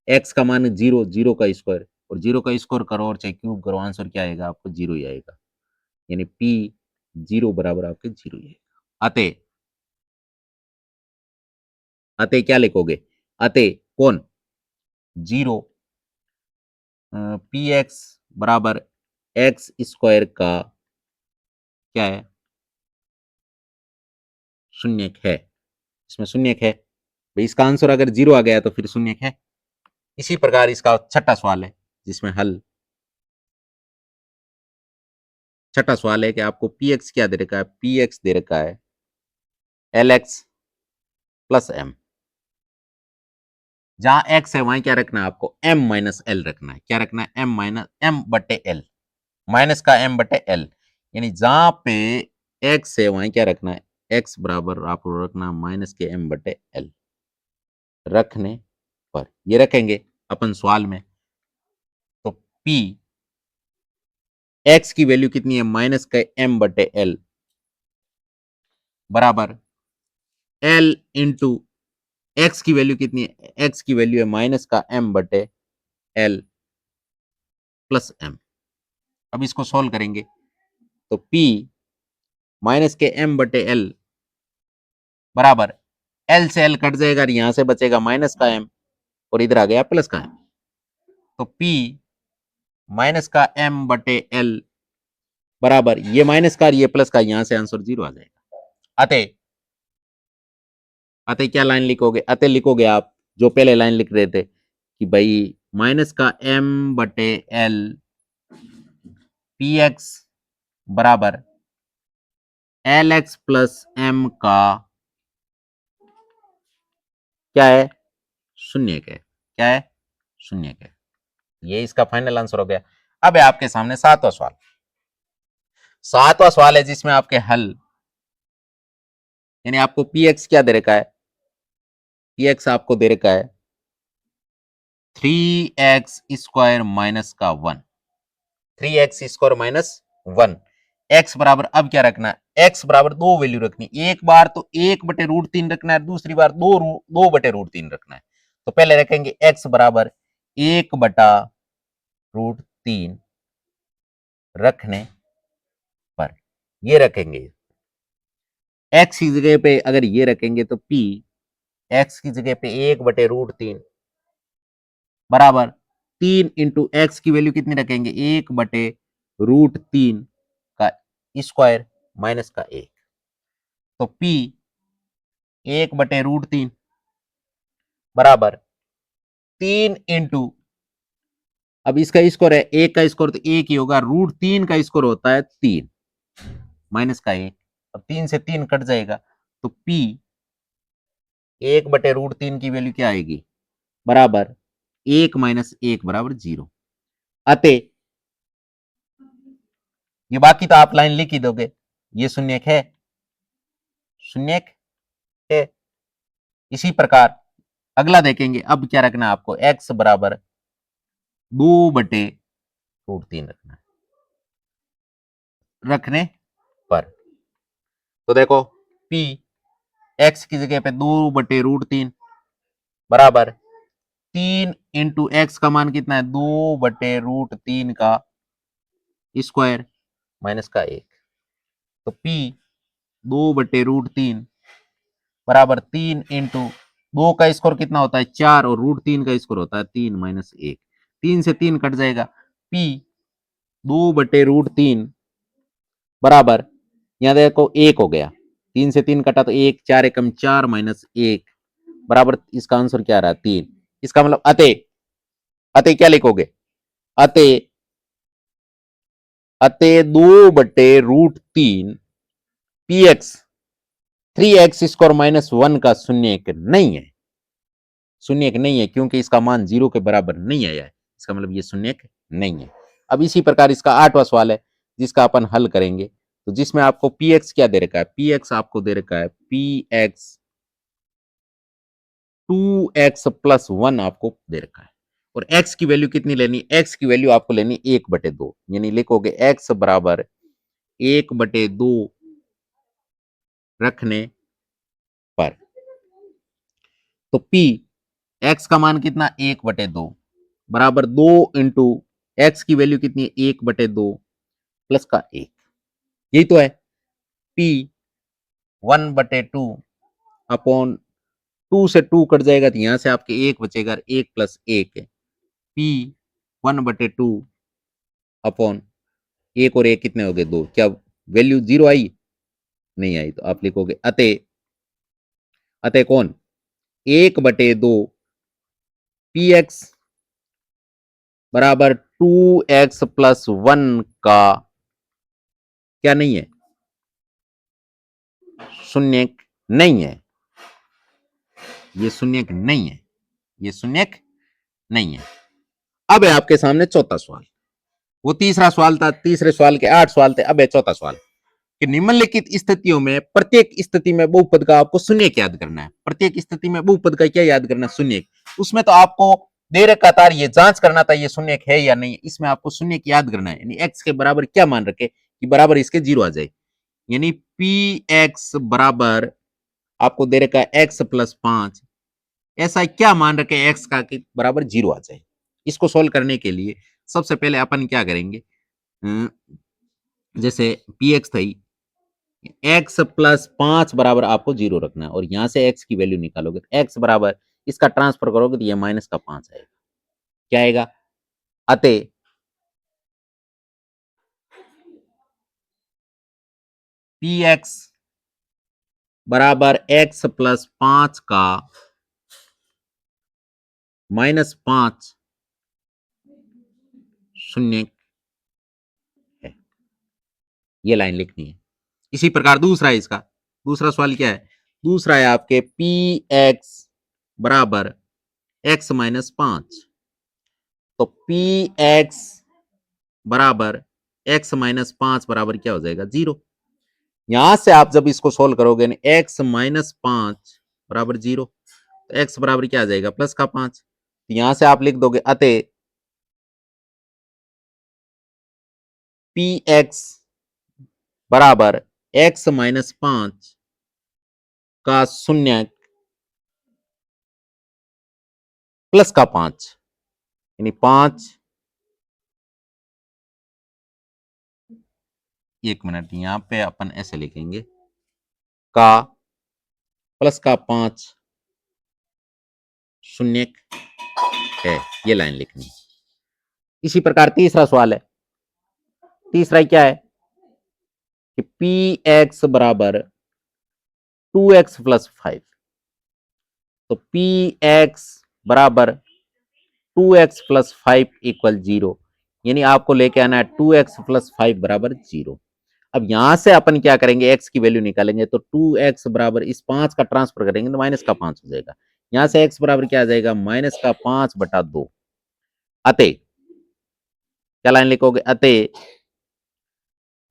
एक्स का मान 0, 0 का स्क्वायर, और 0 का स्क्वायर करो और चाहे क्यूब करो, आंसर क्या आएगा? आपको 0 ही आएगा। यानी पी 0 बराबर आपके 0 ही आएगा। अतः अतः क्या लिखोगे? अतः कौन? 0 पी एक्स बराबर एक्स स्क्वायर का क्या है? शून्यक है। इसमें शून्यक है भाई, इसका आंसर अगर 0 आ गया तो फिर शून्यक है। इसी प्रकार इसका छठा सवाल है, जिसमें हल, छठा सवाल है कि आपको पी एक्स क्या दे रखा है? पी एक्स दे रखा है एल एक्स प्लस एम। जहां एक्स है वहां क्या रखना है आपको? एम माइनस एल रखना है। क्या रखना है? एम माइनस एम बटे एल, माइनस का एम बटे एल। यानी जहां पे एक्स है वहां क्या रखना है? एक्स बराबर आपको रखना माइनस के एम बटे एल। रखने पर ये रखेंगे अपन सवाल में, तो पी एक्स की वैल्यू कितनी है? माइनस का एम बटे एल बराबर एल इंटू एक्स की वैल्यू कितनी है? एक्स की वैल्यू है माइनस का एम बटे एल प्लस एम। अब इसको सॉल्व करेंगे तो P माइनस के एम बटे एल बराबर एल से एल कट जाएगा, यहां से बचेगा माइनस का एम, और इधर आ गया प्लस का एम। तो P माइनस का एम बटे एल बराबर ये माइनस का ये प्लस का, यहां से आंसर 0 आ जाएगा। अतः अतः क्या लाइन लिखोगे? अतः लिखोगे आप जो पहले लाइन लिख रहे थे कि भाई माइनस का एम बटे एल पी एक्स बराबर एल एक्स प्लस एम का क्या है? शून्य है। क्या है? शून्य है। ये इसका फाइनल आंसर हो गया। अब है आपके सामने सातवां सवाल। सातवां सवाल है जिसमें आपके हल, यानी आपको पी एक्स क्या दे रखा है? पी एक्स आपको दे रखा है 3x स्क्वायर माइनस का 1। 3x square minus 1। एक्स बराबर अब क्या रखना है? एक्स बराबर दो वैल्यू रखनी, एक बार तो 1/√3 रखना है, दूसरी बार 2/√3 रखना है। तो पहले रखेंगे एक्स बराबर 1/√3 रखने पर, ये रखेंगे। एक्स की जगह पे अगर ये रखेंगे तो P एक्स की जगह पे 1/√3 बराबर 3 इंटू एक्स की वैल्यू कितनी रखेंगे? 1/√3 का स्क्वायर माइनस का 1। तो P 1/√3 बराबर 3 इंटू, अब इसका स्कोर है, एक का स्कोर तो एक ही होगा, √3 का स्कोर होता है 3 माइनस का 1। अब 3 से 3 कट जाएगा, तो P 1/√3 की वैल्यू क्या आएगी? बराबर 1 माइनस 1 बराबर 0। अतः ये बाकी तो आप लाइन लिख ही दोगे, ये शून्यक है, शून्यक है। इसी प्रकार अगला देखेंगे। अब क्या रखना है आपको? x बराबर 2/√3 रखना है। रखने पर तो देखो p x की जगह पे 2/√3 बराबर 3 इंटू एक्स का मान कितना है? 2/√3 का स्क्वायर माइनस का 1। तो p 2/√3 बराबर 3 इंटू 2 का स्कोर कितना होता है? 4, और √3 का स्कोर होता है 3 माइनस 1। 3 से 3 कट जाएगा, P 2/√3 बराबर, यहां देखो 1 हो गया, 3 से 3 कटा तो 1, 4 एकम 4 माइनस 1 बराबर, इसका आंसर क्या आ रहा है? 3। इसका मतलब अतः, अतः क्या लिखोगे? अतः अतः 2/√3 पी एक्स 3x² - 1 का शून्य एक नहीं है, शून्य एक नहीं है क्योंकि इसका मान 0 के बराबर नहीं आया है, इसका मतलब ये शून्य एक नहीं है। अब इसी प्रकार इसका 8वां सवाल है जिसका अपन हल करेंगे, तो जिसमें आपको px क्या दे रखा है, px आपको दे रखा है px 2x+1 आपको दे रखा है, और x की वैल्यू कितनी लेनी, x की वैल्यू आपको लेनी 1/2, यानी लिखोगे x बराबर 1/2 रखने पर, तो p x का मान कितना 1/2 बराबर 2 इंटू एक्स की वैल्यू कितनी है 1/2 प्लस का 1, यही तो है। p 1/2 अपॉन 2 से 2 कट जाएगा तो यहां से आपके 1 बचेगा, 1 + 1 p 1/2 अपॉन 1 और 1 कितने हो गए 2, क्या वैल्यू 0 आई, नहीं आई, तो आप लिखोगे अतः अतः कौन 1/2 px बराबर 2x+1 का क्या नहीं है, शून्यक नहीं है, ये शून्यक नहीं है, ये शून्यक नहीं है। अब है आपके सामने चौथा सवाल, वो तीसरा सवाल था, तीसरे सवाल के 8 सवाल थे, अब है चौथा सवाल कि निम्नलिखित स्थितियों में प्रत्येक स्थिति में बहुपद का आपको शून्यक याद करना है, प्रत्येक स्थिति में बहुपद का क्या याद करना है, शून्यक। उसमें तो आपको दे रखा था ये जांच करना था ये शून्यक है या नहीं, इसमें आपको शून्यक याद करना है, यानी x के बराबर क्या मान रखे कि बराबर इसके 0 आ जाए, यानी px बराबर आपको दे रखा है x+5, ऐसा क्या मान रखे x का कि बराबर 0 आ जाए। इसको सोल्व करने के लिए सबसे पहले अपन क्या करेंगे, जैसे px थी x+5 बराबर आपको 0 रखना है, और यहां से x की वैल्यू निकालोगे तो x बराबर इसका ट्रांसफर करोगे तो ये -5 आएगा, क्या आएगा, अतः px बराबर x+5 का -5 शून्य है, ये लाइन लिखनी है। इसी प्रकार दूसरा है इसका, दूसरा सवाल क्या है, दूसरा है आपके px बराबर x-5, तो px बराबर x-5 बराबर क्या हो जाएगा 0। यहां से आप जब इसको सोल्व करोगे ना x-5 बराबर 0, तो x बराबर क्या आ जाएगा +5, तो यहां से आप लिख दोगे अतः px बराबर x-5 का शून्य +5, यानी 5, 1 मिनट यहां पे अपन ऐसे लिखेंगे का +5 शून्य है, ये लाइन लिखनी। इसी प्रकार तीसरा सवाल है, तीसरा क्या है कि px बराबर 2x+5, तो px बराबर 2x+5 = 0, यानी आपको लेके आना है 2x+5 बराबर 0। अब यहां से अपन क्या करेंगे x की वैल्यू निकालेंगे, तो 2x बराबर इस 5 का ट्रांसफर करेंगे तो -5 हो जाएगा, यहां से x बराबर क्या आ जाएगा -5/2, अतः क्या लाइन लिखोगे, अतः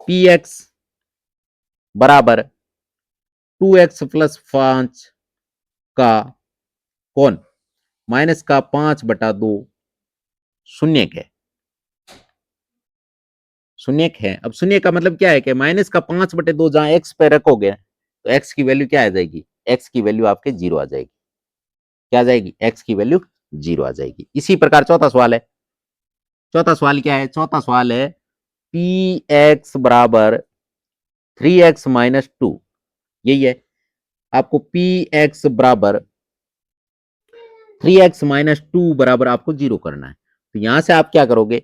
px बराबर 2x+5 का कौन -5/2 शून्य है, शून्य है। अब शून्य का मतलब क्या है कि -5/2 जहां x पे रखोगे तो x की वैल्यू क्या आ जाएगी, x की वैल्यू आपके 0 आ जाएगी, क्या आ जाएगी, x की वैल्यू 0 आ जाएगी। इसी प्रकार चौथा सवाल है, चौथा सवाल क्या है, चौथा सवाल है px बराबर 3x-2, यही है, आपको px बराबर 3x-2 बराबर आपको 0 करना है, तो यहां से आप क्या करोगे,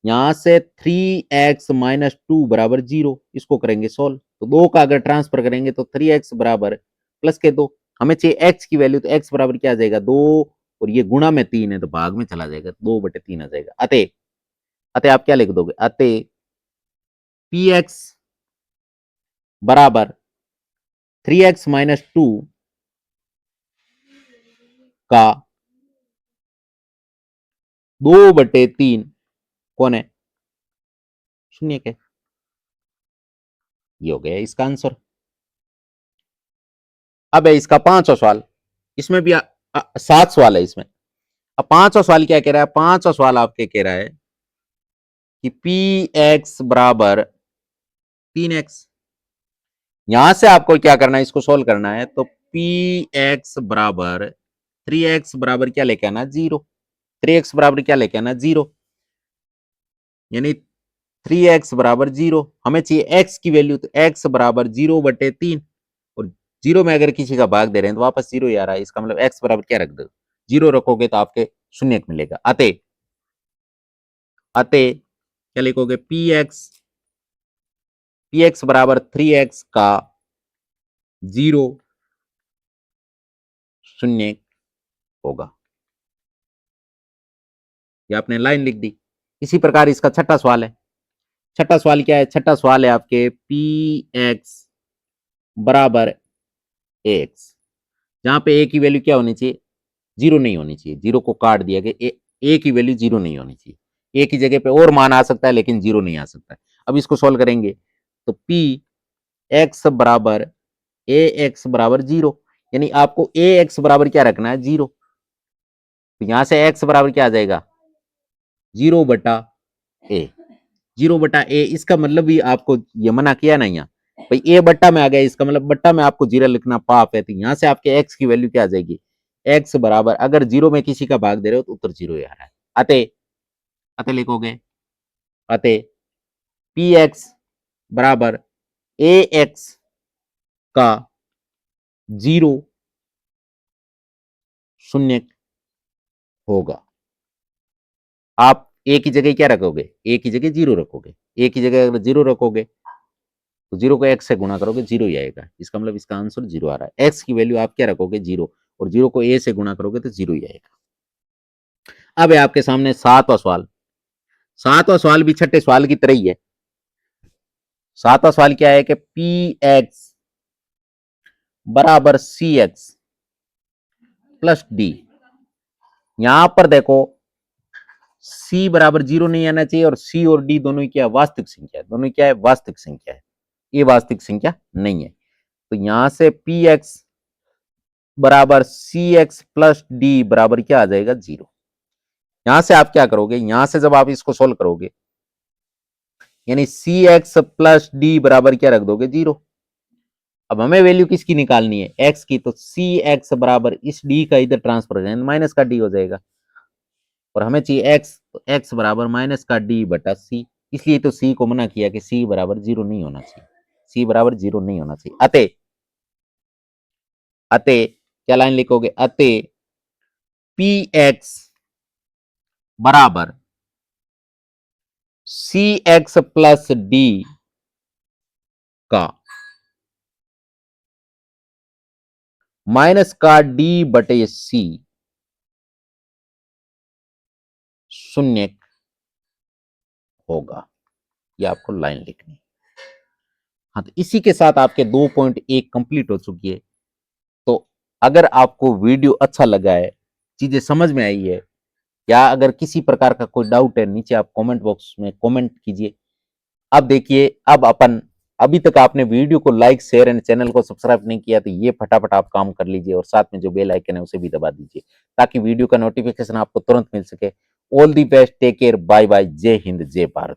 यहां से 3x-2 बराबर 0 इसको करेंगे सोल्व, तो 2 का अगर ट्रांसफर करेंगे तो 3x बराबर प्लस के 2, हमें चाहिए x की वैल्यू, तो x बराबर क्या आ जाएगा 2, और ये गुणा में 3 है तो भाग में चला जाएगा, 2/3 आ जाएगा, अतः अतः आप क्या लिख दोगे, अतः px बराबर 3x माइनस 2 का 2/3 कौन है? शून्य के। ये हो गया इसका आंसर। अब है इसका पांचवा सवाल, इसमें भी 7 सवाल है इसमें। अब पांचवा सवाल क्या कह रहा है? पांचवा सवाल आपके कह रहा है कि पी एक्स बराबर 3x। यहां से आपको क्या करना है, इसको सोल्व करना है। तो पी एक्स बराबर 3x बराबर क्या लेके आना? 0। 3x बराबर क्या लेके आना? 0। यानी 3x बराबर 0। हमें चाहिए x की वैल्यू, तो x बराबर 0/3। और 0 में अगर किसी का भाग दे रहे हैं तो वापस 0 ही आ रहा है। इसका मतलब x बराबर क्या रख दो? 0 रखोगे तो आपके शून्य मिलेगा। अतः क्या लिखोगे? पी एक्स बराबर 3x का 0 शून्य होगा। ये आपने लाइन लिख दी। इसी प्रकार इसका छठा सवाल है। छठा सवाल क्या है? छठा सवाल है आपके पी एक्स बराबर ए एक्स, जहां पे ए की वैल्यू क्या होनी चाहिए? 0 नहीं होनी चाहिए। 0 को काट दिया गया। ए की वैल्यू 0 नहीं होनी चाहिए। ए की जगह पे और मान आ सकता है लेकिन 0 नहीं आ सकता है। अब इसको सोल्व करेंगे तो पी एक्स बराबर ए एक्स बराबर 0, यानी आपको ए एक्स बराबर क्या रखना है? 0। तो यहां से एक्स बराबर क्या आ जाएगा? 0/a। 0/a, इसका मतलब भी आपको ये मना किया ना यहाँ भाई, ए बट्टा में आ गया, इसका मतलब बट्टा में आपको 0 लिखना पाप है। तो यहां से आपके एक्स की वैल्यू क्या आ जाएगी? एक्स बराबर, अगर 0 में किसी का भाग दे रहे हो तो उत्तर 0 ही आ रहा है। अतः अतः लिखोगे, अतः पी एक्स बराबर ए एक्स का 0 शून्य होगा। आप ए की जगह क्या रखोगे? ए की जगह 0 रखोगे। ए की जगह अगर 0 रखोगे तो 0 को एक्स से गुणा करोगे 0 ही आएगा। इसका मतलब इसका आंसर 0 आ रहा है। एक्स की वैल्यू आप क्या रखोगे? 0। और 0 को ए से गुणा करोगे तो 0 ही आएगा। अब है आपके सामने सातवां सवाल। सातवां सवाल भी छठे सवाल की तरह ही है। सातवां सवाल क्या है कि पी एक्स बराबर सी एक्स प्लस डी। यहां पर देखो सी बराबर 0 नहीं आना चाहिए, और सी और डी दोनों क्या है? वास्तविक संख्या है। दोनों क्या है? वास्तविक संख्या है। ये वास्तविक संख्या नहीं है। तो यहां से पी एक्स बराबर सी एक्स प्लस डी बराबर क्या आ जाएगा? 0। यहां से आप क्या करोगे? यहां से जब आप इसको सोल्व करोगे, यानी सी एक्स प्लस डी बराबर क्या रख दोगे? 0। अब हमें वैल्यू किसकी निकालनी है? एक्स की। तो सी एक्स बराबर इस डी का इधर ट्रांसफर हो जाए, माइनस का डी हो जाएगा। और हमें चाहिए एक्स, तो एक्स बराबर माइनस का डी बटा सी। इसलिए तो सी को मना किया कि सी बराबर 0 नहीं होना चाहिए। सी बराबर 0 नहीं होना चाहिए। अतः अतः क्या लाइन लिखोगे? अतः पी एक्स बराबर सी एक्स प्लस डी का माइनस का डी बटे सी शून्य होगा। यह आपको लाइन लिखनी। हाँ, तो इसी के साथ आपके 2.1 कंप्लीट हो चुकी है। तो अगर आपको वीडियो अच्छा लगा है, चीजें समझ में आई है, या अगर किसी प्रकार का कोई डाउट है, नीचे आप कमेंट बॉक्स में कमेंट कीजिए। अब देखिए, अब अपन, अभी तक आपने वीडियो को लाइक शेयर एंड चैनल को सब्सक्राइब नहीं किया तो ये फटाफट आप काम कर लीजिए, और साथ में जो बेल आइकन है उसे भी दबा दीजिए, ताकि वीडियो का नोटिफिकेशन आपको तुरंत मिल सके। All the best, take care, bye bye, जय हिंद, जय भारत।